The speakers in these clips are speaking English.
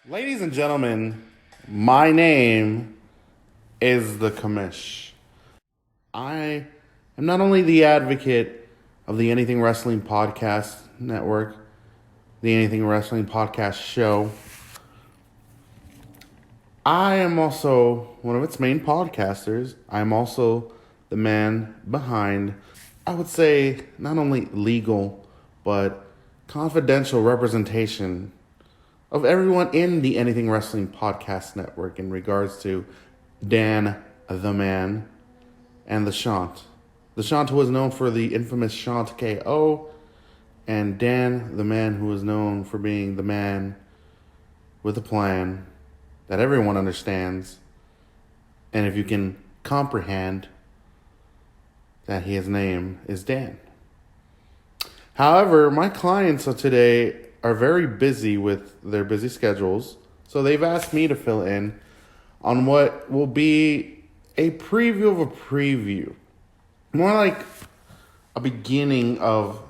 Ladies and gentlemen, my name is the Commish. I am not only the advocate of the Anything Wrestling Podcast Network, the Anything Wrestling Podcast Show, I am also one of its main podcasters. I am also the man behind, I would say, not only legal, but confidential representation of everyone in the Anything Wrestling Podcast Network in regards to Dan the Man and the Shant. The Shant who is known for the infamous Shant KO, and Dan the Man who is known for being the man with a plan that everyone understands. And if you can comprehend that his name is Dan. However, my clients of today are very busy with their busy schedules, so they've asked me to fill in on what will be a preview of a preview. More like a beginning of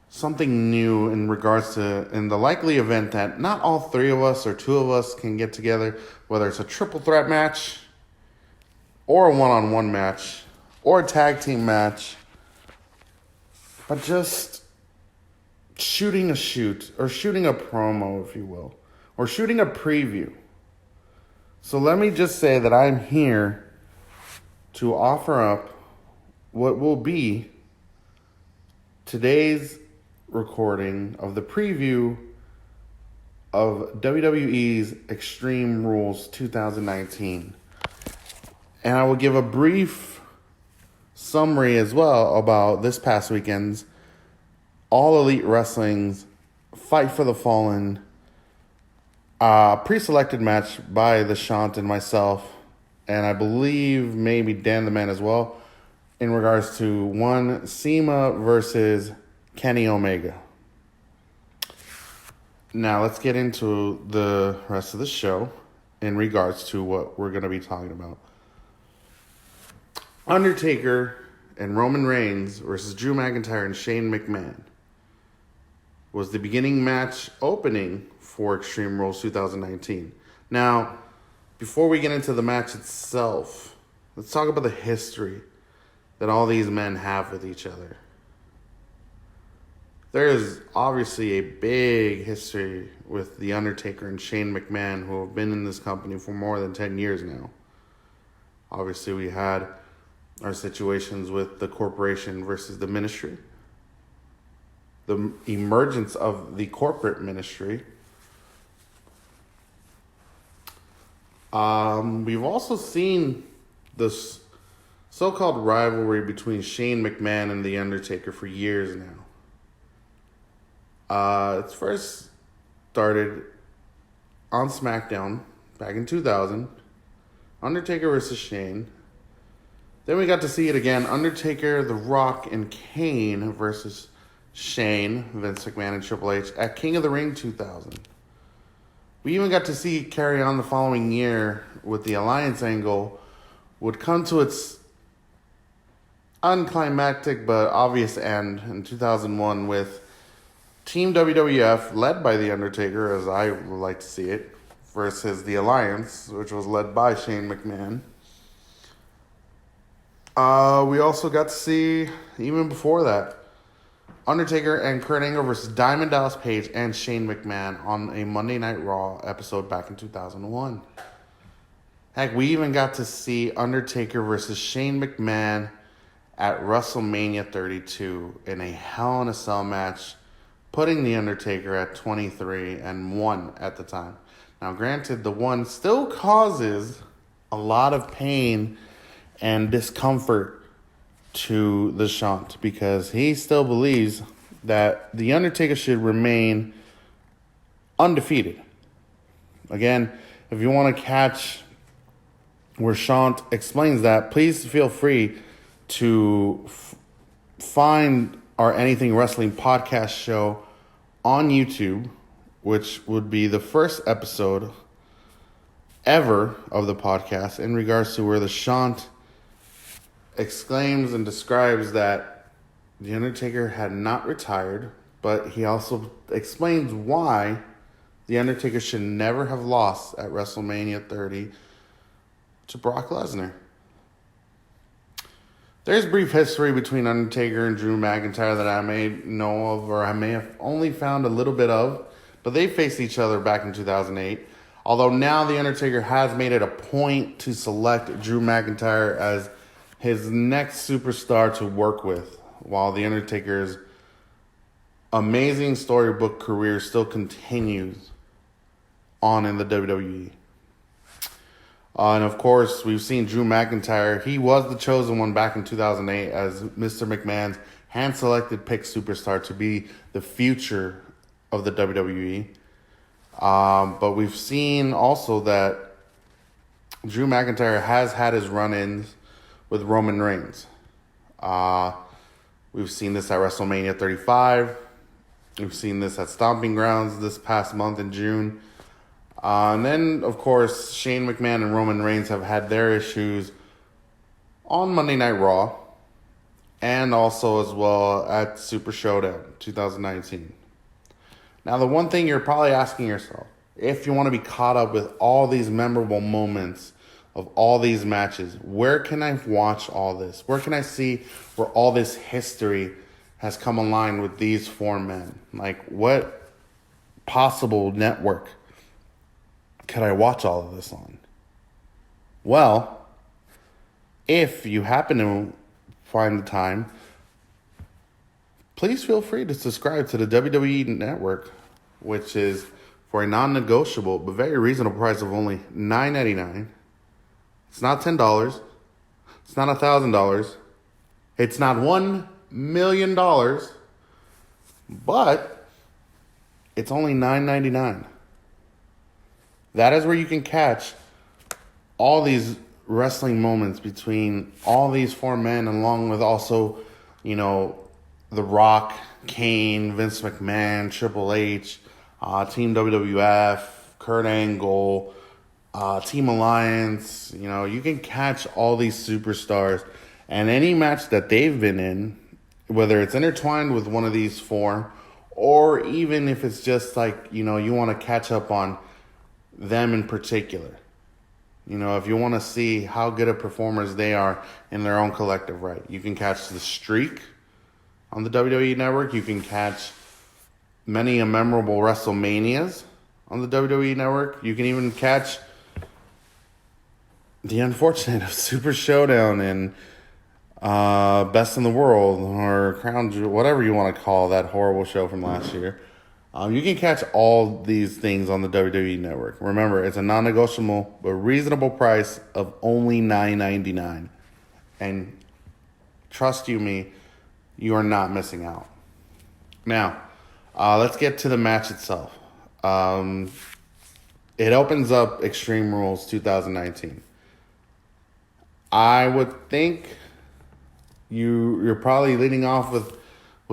something new in regards to, in the likely event that not all three of us or two of us can get together, whether it's a triple threat match or a one-on-one match or a tag team match, but just shooting a shoot or shooting a promo, if you will, or shooting a preview. So let me just say that I'm here to offer up what will be today's recording of the preview of WWE's Extreme Rules 2019. And I will give a brief summary as well about this past weekend's All Elite Wrestling's Fight for the Fallen pre-selected match by the Shant and myself, and I believe maybe Dan the Man as well, in regards to one CIMA versus Kenny Omega. Now let's get into the rest of the show in regards to what we're going to be talking about. Undertaker and Roman Reigns versus Drew McIntyre and Shane McMahon was the beginning match opening for Extreme Rules 2019. Now, before we get into the match itself, let's talk about the history that all these men have with each other. There is obviously a big history with The Undertaker and Shane McMahon, who have been in this company for more than 10 years now. Obviously, we had our situations with the corporation versus the ministry, the emergence of the corporate ministry. We've also seen this so-called rivalry between Shane McMahon and The Undertaker for years now. It first started on SmackDown back in 2000, Undertaker versus Shane. Then we got to see it again, Undertaker, The Rock, and Kane versus Shane, Vince McMahon, and Triple H at King of the Ring 2000. We even got to see it carry on the following year with the Alliance angle would come to its unclimactic but obvious end in 2001 with Team WWF, led by The Undertaker, as I would like to see it, versus the Alliance, which was led by Shane McMahon. We also got to see, even before that, Undertaker and Kurt Angle versus Diamond Dallas Page and Shane McMahon on a Monday Night Raw episode back in 2001. Heck, we even got to see Undertaker versus Shane McMahon at WrestleMania 32 in a Hell in a Cell match, putting The Undertaker at 23-1 at the time. Now, granted, the one still causes a lot of pain and discomfort to the Shant, because he still believes that The Undertaker should remain undefeated. Again, if you want to catch where Shant explains that, please feel free to find our Anything Wrestling podcast show on YouTube, which would be the first episode ever of the podcast in regards to where the Shant exclaims and describes that The Undertaker had not retired, but he also explains why The Undertaker should never have lost at WrestleMania 30 to Brock Lesnar. There's brief history between Undertaker and Drew McIntyre that I may know of, or I may have only found a little bit of, but they faced each other back in 2008. Although now The Undertaker has made it a point to select Drew McIntyre as his next superstar to work with, while The Undertaker's amazing storybook career still continues on in the WWE. And of course, we've seen Drew McIntyre. He was the chosen one back in 2008 as Mr. McMahon's hand-selected pick superstar to be the future of the WWE. But we've seen also that Drew McIntyre has had his run-ins with Roman Reigns. We've seen this at WrestleMania 35. We've seen this at Stomping Grounds this past month in June. And then, of course, Shane McMahon and Roman Reigns have had their issues on Monday Night Raw and also as well at Super Showdown 2019. Now, the one thing you're probably asking yourself, if you want to be caught up with all these memorable moments of all these matches, where can I watch all this? Where can I see where all this history has come online with these four men? Like, what possible network could I watch all of this on? Well, if you happen to find the time, please feel free to subscribe to the WWE Network, which is for a non-negotiable but very reasonable price of only $9.99. It's not $10. It's not $1,000. It's not $1 million. But it's only $9.99. That is where you can catch all these wrestling moments between all these four men, along with also, The Rock, Kane, Vince McMahon, Triple H, Team WWF, Kurt Angle, Team Alliance. You can catch all these superstars, and any match that they've been in, whether it's intertwined with one of these four, or even if it's just like, you want to catch up on them in particular. If you want to see how good of performers they are in their own collective right, you can catch The Streak on the WWE Network. You can catch many memorable WrestleManias on the WWE Network. You can even catch the unfortunate of Super Showdown and Best in the World, or Crown Jewel, whatever you want to call that horrible show from last year. You can catch all these things on the WWE Network. Remember, it's a non-negotiable but reasonable price of only $9.99. And trust me, you are not missing out. Now, let's get to the match itself. It opens up Extreme Rules 2019. I would think you're probably leading off with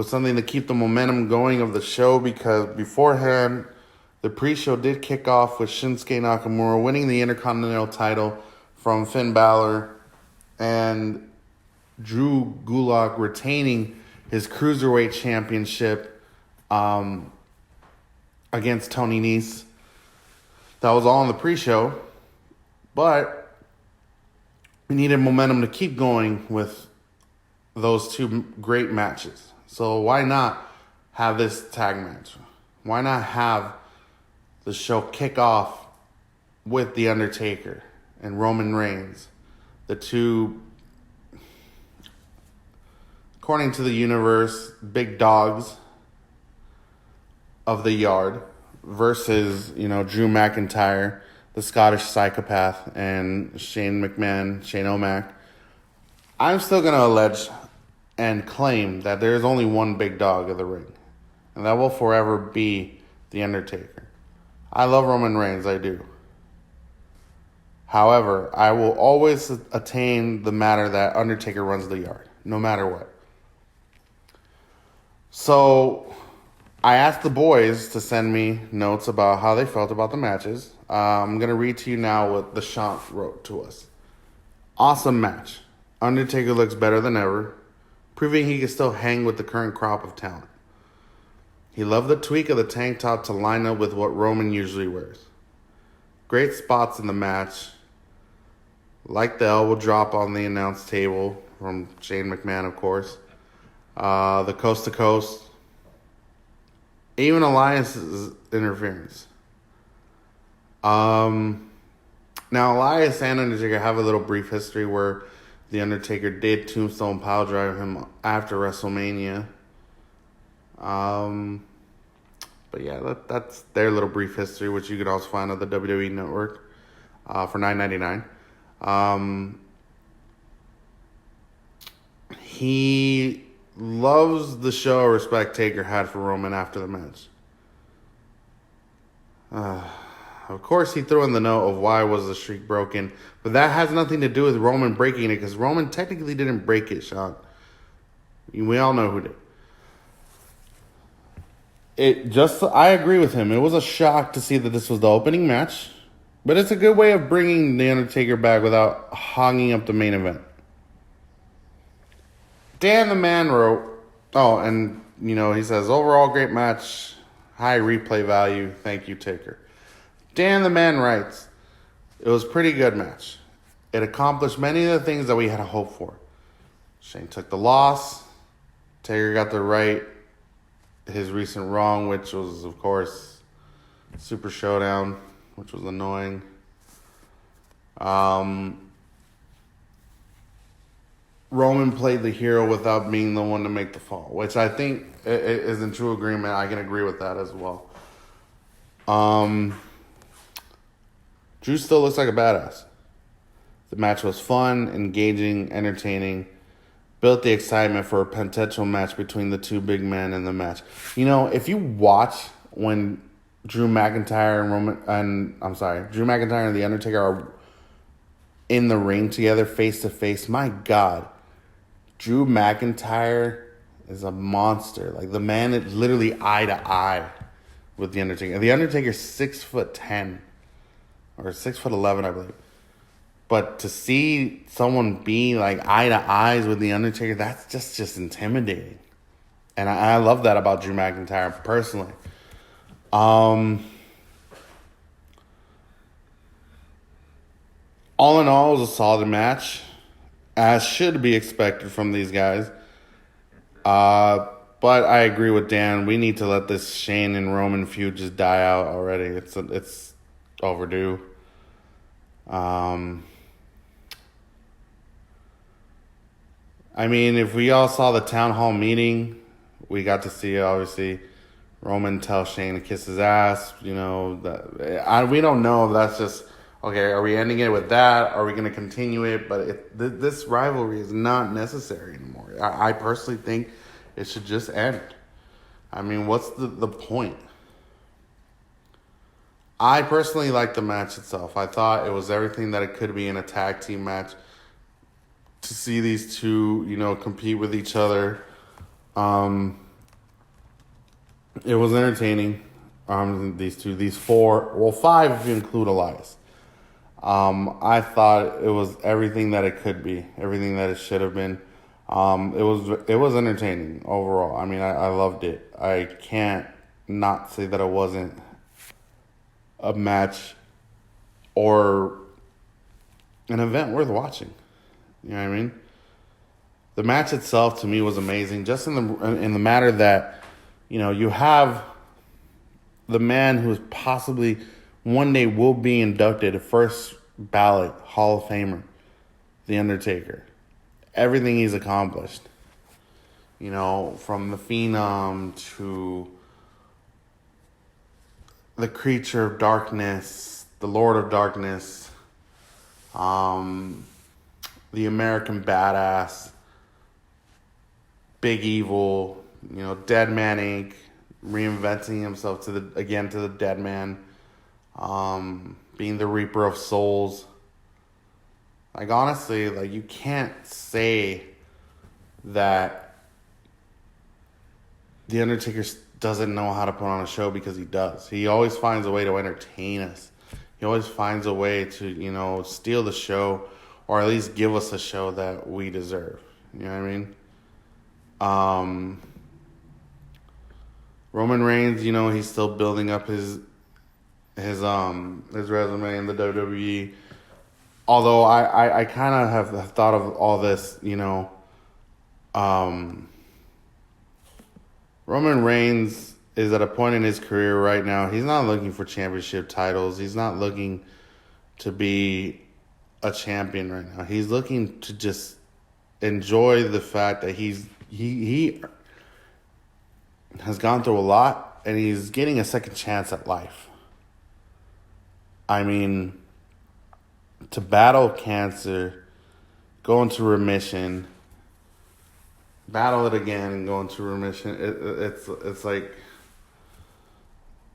something to keep the momentum going of the show, because beforehand, the pre-show did kick off with Shinsuke Nakamura winning the Intercontinental title from Finn Balor, and Drew Gulak retaining his Cruiserweight Championship against Tony Nese. That was all in the pre-show, but we needed momentum to keep going with those two great matches. So why not have this tag match? Why not have the show kick off with The Undertaker and Roman Reigns, the two, according to the universe, big dogs of the yard, versus, Drew McIntyre, the Scottish psychopath, and Shane O'Mac. I'm still going to allege and claim that there is only one big dog of the ring, and that will forever be The Undertaker. I love Roman Reigns, I do. However, I will always attain the matter that Undertaker runs the yard, no matter what. So I asked the boys to send me notes about how they felt about the matches. I'm going to read to you now what the Shant wrote to us. Awesome match. Undertaker looks better than ever, proving he can still hang with the current crop of talent. He loved the tweak of the tank top to line up with what Roman usually wears. Great spots in the match, like the elbow drop on the announce table from Shane McMahon, of course. The coast to coast. Even Elias's interference. Now, Elias and Undertaker have a little brief history where The Undertaker did tombstone pile drive him after WrestleMania. But yeah, that's their little brief history, which you can also find on the WWE Network for $9.99. He loves the show of respect Taker had for Roman after the match. Of course, he threw in the note of why was the streak broken, but that has nothing to do with Roman breaking it, because Roman technically didn't break it, Sean. We all know who did. I agree with him. It was a shock to see that this was the opening match, but it's a good way of bringing The Undertaker back without hogging up the main event. Dan the Man wrote, he says, overall great match, high replay value, thank you, Taker. Dan the Man writes, it was a pretty good match. It accomplished many of the things that we had hoped for. Shane took the loss. Taker got the right, his recent wrong, which was, of course, Super Showdown, which was annoying. Roman played the hero without being the one to make the fall, which I think is in true agreement. I can agree with that as well. Drew still looks like a badass. The match was fun, engaging, entertaining, built the excitement for a potential match between the two big men in the match. You know, if you watch when Drew McIntyre and The Undertaker are in the ring together, face to face, my God, Drew McIntyre is a monster. Like, the man is literally eye to eye with The Undertaker. The Undertaker's 6'10", or 6'11", I believe. But to see someone be like eye to eyes with The Undertaker, that's just intimidating. And I love that about Drew McIntyre personally. All in all, it was a solid match, as should be expected from these guys. But I agree with Dan. We need to let this Shane and Roman feud just die out already. It's overdue. I mean, if we all saw the town hall meeting, we got to see, obviously, Roman tell Shane to kiss his ass. You know, we don't know if that's just, okay, are we ending it with that? Are we going to continue it? But this rivalry is not necessary anymore. I personally think it should just end. I mean, what's the point? I personally liked the match itself. I thought it was everything that it could be in a tag team match. To see these two, compete with each other, it was entertaining. These five if you include Elias. I thought it was everything that it could be, everything that it should have been. It was entertaining overall. I mean, I loved it. I can't not say that it wasn't a match or an event worth watching. You know what I mean? The match itself to me was amazing, just in the matter that, you have the man who is possibly one day will be inducted a first ballot Hall of Famer, The Undertaker. Everything he's accomplished, from the Phenom to the Creature of Darkness, the Lord of Darkness, the American Badass, Big Evil, Dead Man Inc., reinventing himself to the Dead Man, being the Reaper of Souls. Like, honestly, like, you can't say that The Undertaker doesn't know how to put on a show, because he does. He always finds a way to entertain us. He always finds a way to, steal the show, or at least give us a show that we deserve. You know what I mean? Roman Reigns, he's still building up his resume in the WWE. Although I kind of have thought of all this, Roman Reigns is at a point in his career right now. He's not looking for championship titles. He's not looking to be a champion right now. He's looking to just enjoy the fact that he has gone through a lot and he's getting a second chance at life. I mean, to battle cancer, go into remission, battle it again and go into remission. It's like,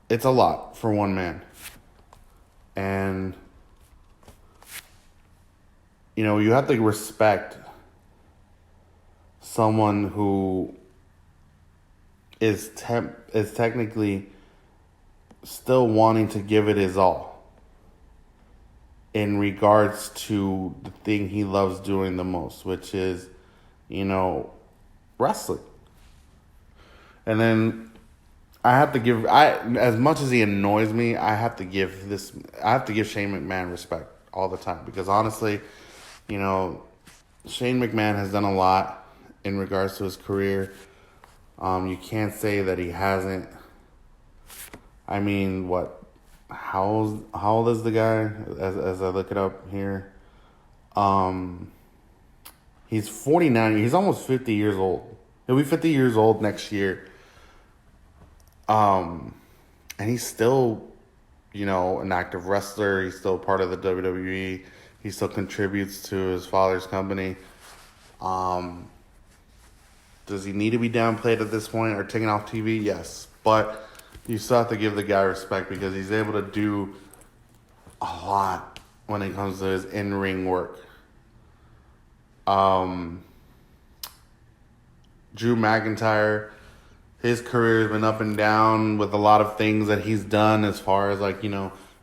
it's a lot for one man. And, you have to respect someone who is technically still wanting to give it his all in regards to the thing he loves doing the most, which is, wrestling. And then I have to give, as much as he annoys me, I have to give Shane McMahon respect all the time, because honestly, Shane McMahon has done a lot in regards to his career. You can't say that he hasn't. I mean, how old is the guy? As I look it up here, he's 49. He's almost 50 years old. He'll be 50 years old next year. And he's still, an active wrestler. He's still part of the WWE. He still contributes to his father's company. Does he need to be downplayed at this point or taken off TV? Yes. But you still have to give the guy respect because he's able to do a lot when it comes to his in-ring work. Drew McIntyre, his career has been up and down with a lot of things that he's done as far as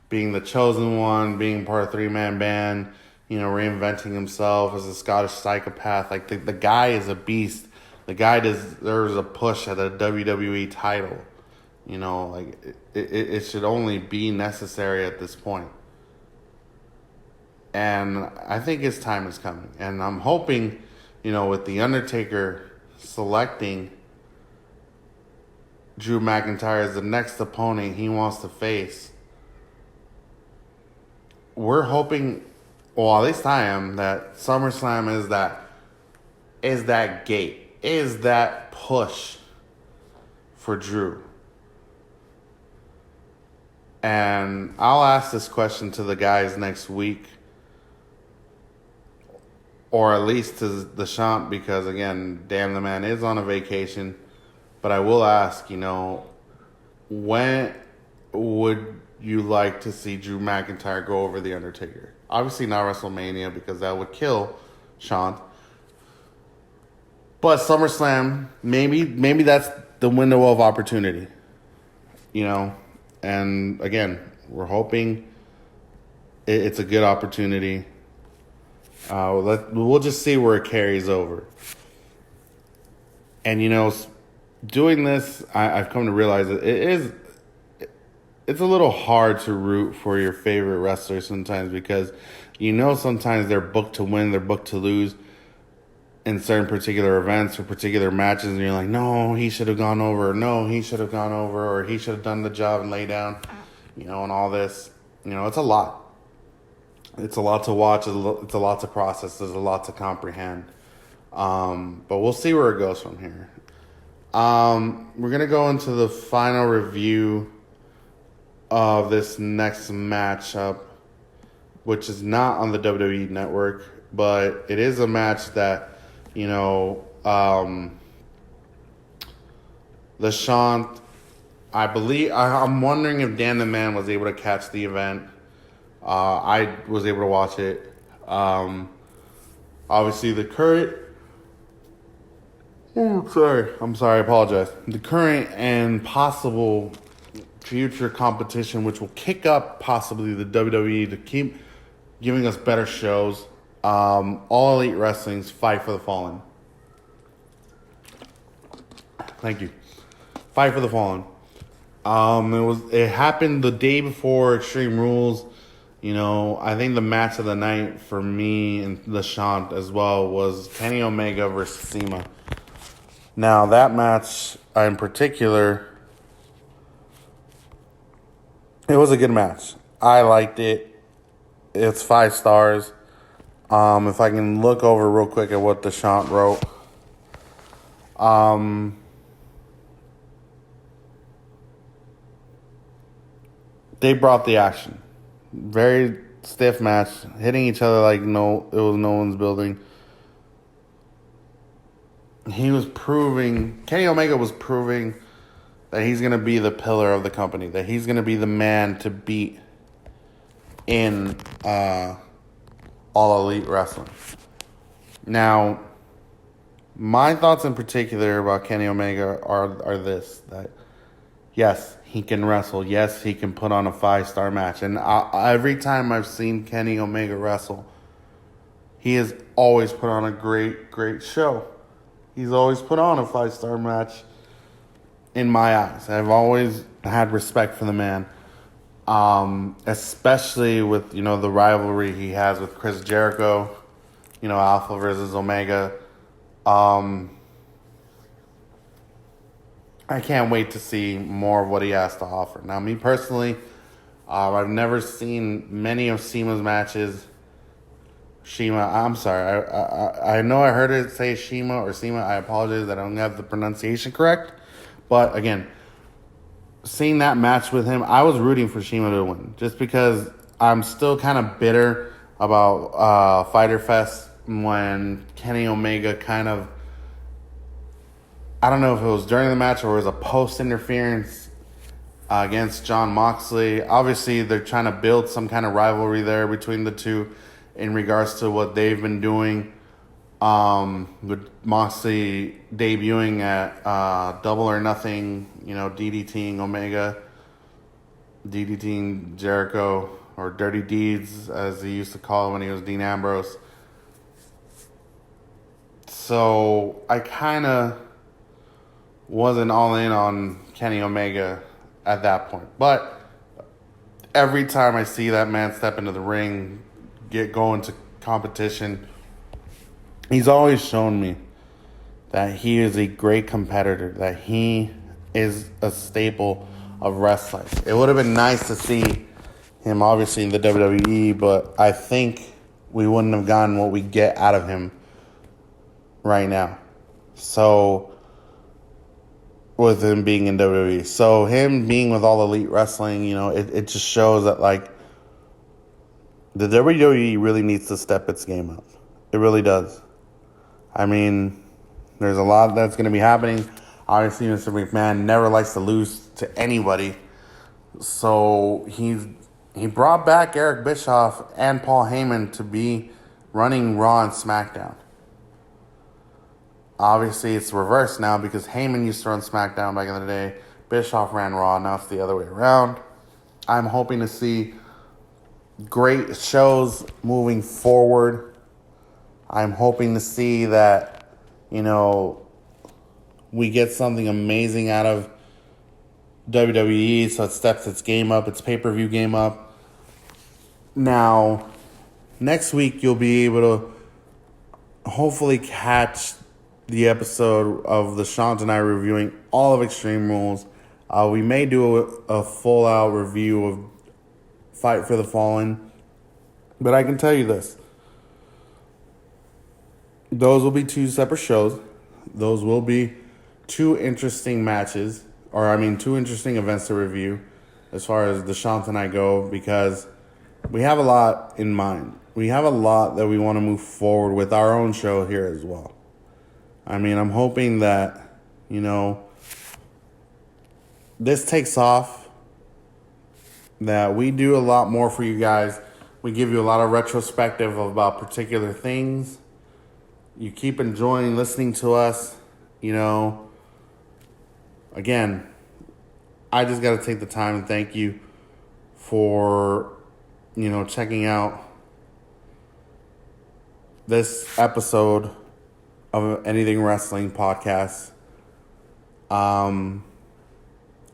being the chosen one, being part of 3-man band, reinventing himself as a Scottish psychopath. Like the guy is a beast. The guy deserves a push at a WWE title. It should only be necessary at this point. And I think his time is coming. And I'm hoping, with The Undertaker selecting Drew McIntyre as the next opponent he wants to face, we're hoping, well, at least I am, that SummerSlam is that gate, is that push for Drew. And I'll ask this question to the guys next week, or at least to the Champ, because again, damn, the man is on a vacation. But I will ask, when would you like to see Drew McIntyre go over The Undertaker? Obviously not WrestleMania, because that would kill Sean. But SummerSlam, maybe that's the window of opportunity. And again, we're hoping it's a good opportunity. We'll just see where it carries over. And doing this, I've come to realize that it's a little hard to root for your favorite wrestler sometimes, because sometimes they're booked to win, they're booked to lose in certain particular events or particular matches, and you're like, no, he should have gone over, no, he should have gone over, or he should have done the job and lay down, and all this. It's a lot. It's a lot to watch. It's a lot to process. There's a lot to comprehend. But we'll see where it goes from here. We're going to go into the final review of this next matchup, which is not on the WWE Network, but it is a match that, the Shant, I believe, I'm wondering if Dan the Man was able to catch the event. I was able to watch it. Obviously the current, I apologize. The current and possible future competition, which will kick up possibly the WWE to keep giving us better shows. All Elite Wrestling's Fight for the Fallen. Thank you. Fight for the Fallen. It happened the day before Extreme Rules. You know, I think the match of the night for me and LeShant as well was Kenny Omega versus CIMA. Now that match in particular, it was a good match. I liked it. It's 5 stars. If I can look over real quick at what LeShant wrote. They brought the action. Very stiff match, hitting each other like it was no one's building. Kenny Omega was proving that he's going to be the pillar of the company, that he's going to be the man to beat in All Elite Wrestling. Now, my thoughts in particular about Kenny Omega are this, that yes, he can wrestle. Yes, he can put on a 5-star match. And every time I've seen Kenny Omega wrestle, he has always put on a great, great show. He's always put on a 5-star match in my eyes. I've always had respect for the man, especially with, the rivalry he has with Chris Jericho, Alpha versus Omega. I can't wait to see more of what he has to offer. Now, me personally, I've never seen many of CIMA's matches. I'm sorry. I know I heard it say Shima or CIMA. I apologize. I don't have the pronunciation correct. But again, seeing that match with him, I was rooting for Shima to win. Just because I'm still kind of bitter about Fyter Fest when Kenny Omega kind of, I don't know if it was during the match or it was a post-interference against Jon Moxley. Obviously, they're trying to build some kind of rivalry there between the two in regards to what they've been doing, with Moxley debuting at Double or Nothing, DDTing Omega, DDTing Jericho, or Dirty Deeds, as he used to call it when he was Dean Ambrose. So I kind of wasn't all in on Kenny Omega at that point. But every time I see that man step into the ring, get going to competition, he's always shown me that he is a great competitor, that he is a staple of wrestling. It would have been nice to see him obviously in the WWE, but I think we wouldn't have gotten what we get out of him right now. So, with him being in WWE. So, him being with All Elite Wrestling, it just shows that, the WWE really needs to step its game up. It really does. I mean, there's a lot that's going to be happening. Obviously, Mr. McMahon never likes to lose to anybody. So, he brought back Eric Bischoff and Paul Heyman to be running Raw and SmackDown. Obviously, it's reversed now because Heyman used to run SmackDown back in the day. Bischoff ran Raw. Now it's the other way around. I'm hoping to see great shows moving forward. I'm hoping to see that, we get something amazing out of WWE, so it steps its game up, its pay-per-view game up. Now, next week you'll be able to hopefully catch the episode of LeShant and I reviewing all of Extreme Rules. We may do a full-out review of Fight for the Fallen, but I can tell you this. Those will be 2 separate shows. Those will be 2 interesting matches, 2 interesting events to review as far as LeShant and I go, because we have a lot in mind. We have a lot that we want to move forward with our own show here as well. I'm hoping that, this takes off, that we do a lot more for you guys. We give you a lot of retrospective about particular things. You keep enjoying listening to us, Again, I just got to take the time and thank you for, checking out this episode of Anything Wrestling Podcast.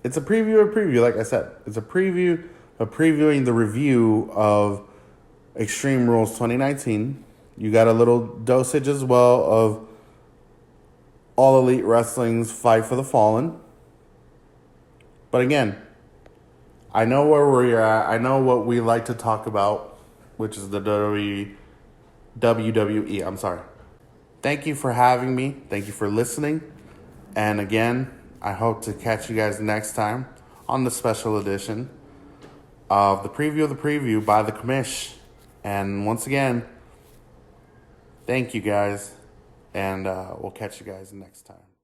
It's a preview, like I said. It's a preview of previewing the review of Extreme Rules 2019. You got a little dosage as well of All Elite Wrestling's Fight for the Fallen. But again, I know where we're at. I know what we like to talk about, which is the WWE. I'm sorry. Thank you for having me. Thank you for listening. And again, I hope to catch you guys next time on the special edition of the preview by the commish. And once again, thank you guys. And we'll catch you guys next time.